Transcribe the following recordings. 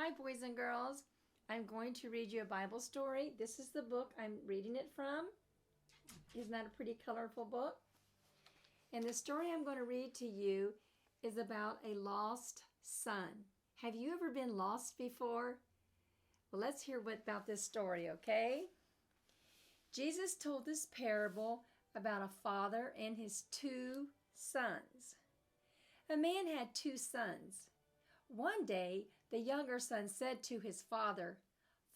Hi, boys and girls. I'm going to read you a Bible story. This is the book I'm reading it from. Isn't that a pretty colorful book? And the story I'm going to read to you is about a lost son. Have you ever been lost before? Well, let's hear about this story, okay? Jesus told this parable about a father and his two sons. A man had two sons. One day, the younger son said to his father,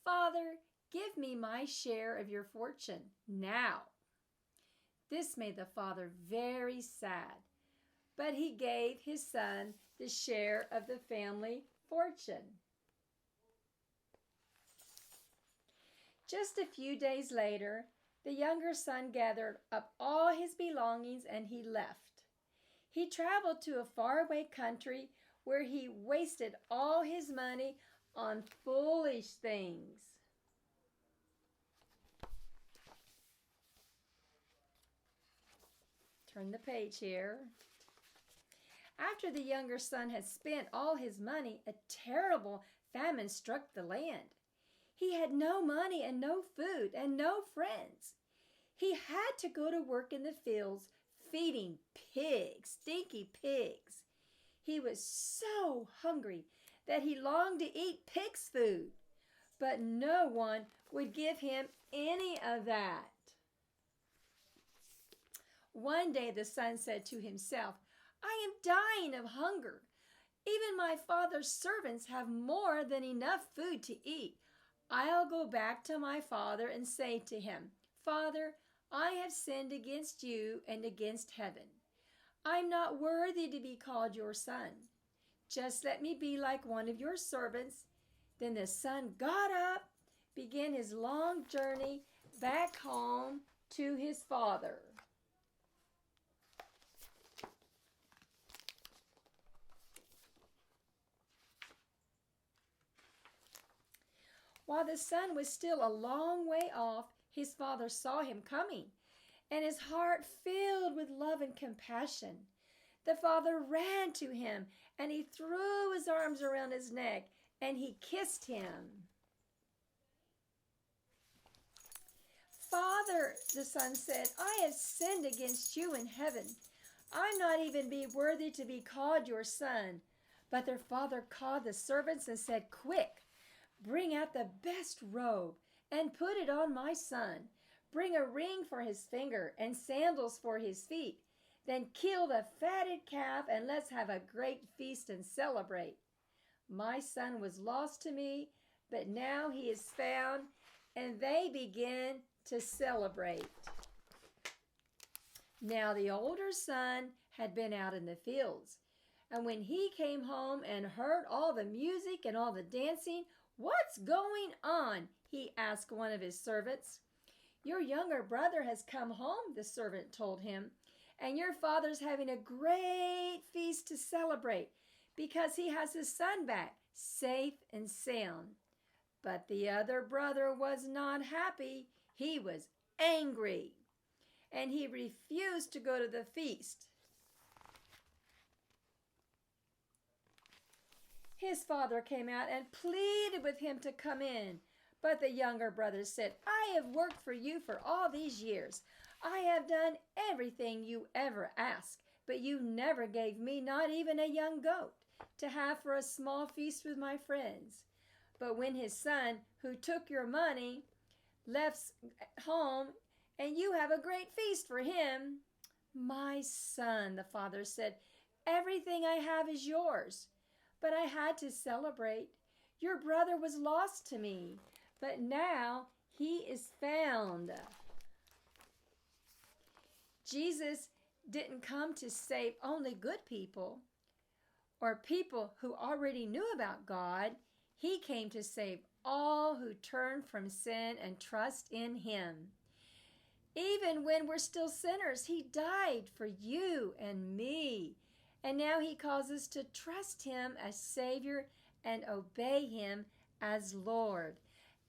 "Father, give me my share of your fortune now." This made the father very sad, but he gave his son the share of the family fortune. Just a few days later, the younger son gathered up all his belongings and he left. He traveled to a faraway country where he wasted all his money on foolish things. Turn the page here. After the younger son had spent all his money, a terrible famine struck the land. He had no money and no food and no friends. He had to go to work in the fields feeding pigs, stinky pigs. He was so hungry that he longed to eat pig's food, but no one would give him any of that. One day the son said to himself, "I am dying of hunger. Even my father's servants have more than enough food to eat. I'll go back to my father and say to him, 'Father, I have sinned against you and against heaven. I'm not worthy to be called your son. Just let me be like one of your servants.'" Then the son got up, began his long journey back home to his father. While the son was still a long way off, his father saw him coming, and his heart filled with love and compassion. The father ran to him, and he threw his arms around his neck, and he kissed him. "Father," the son said, "I have sinned against you in heaven. I'm not even worthy to be called your son." But their father called the servants and said, "Quick, bring out the best robe and put it on my son. Bring a ring for his finger and sandals for his feet. Then kill the fatted calf and let's have a great feast and celebrate. My son was lost to me, but now he is found." And they began to celebrate. Now the older son had been out in the fields, and when he came home and heard all the music and all the dancing, "What's going on?" he asked one of his servants. "Your younger brother has come home," the servant told him, "and your father's having a great feast to celebrate because he has his son back, safe and sound." But the other brother was not happy. He was angry, and he refused to go to the feast. His father came out and pleaded with him to come in. But the younger brother said, "I have worked for you for all these years. I have done everything you ever asked, but you never gave me not even a young goat to have for a small feast with my friends." But when his son, who took your money, left home, and you have a great feast for him. "My son," the father said, "everything I have is yours. But I had to celebrate. Your brother was lost to me, but now he is found." Jesus didn't come to save only good people or people who already knew about God. He came to save all who turn from sin and trust in him. Even when we're still sinners, he died for you and me. And now he calls us to trust him as Savior and obey him as Lord.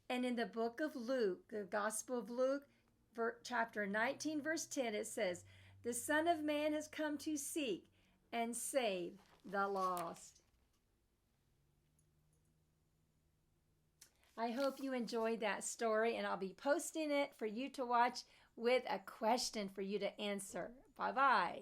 And in the book of Luke, the Gospel of Luke, chapter 19, verse 10, it says, "The Son of Man has come to seek and save the lost." I hope you enjoyed that story, and I'll be posting it for you to watch with a question for you to answer. Bye-bye.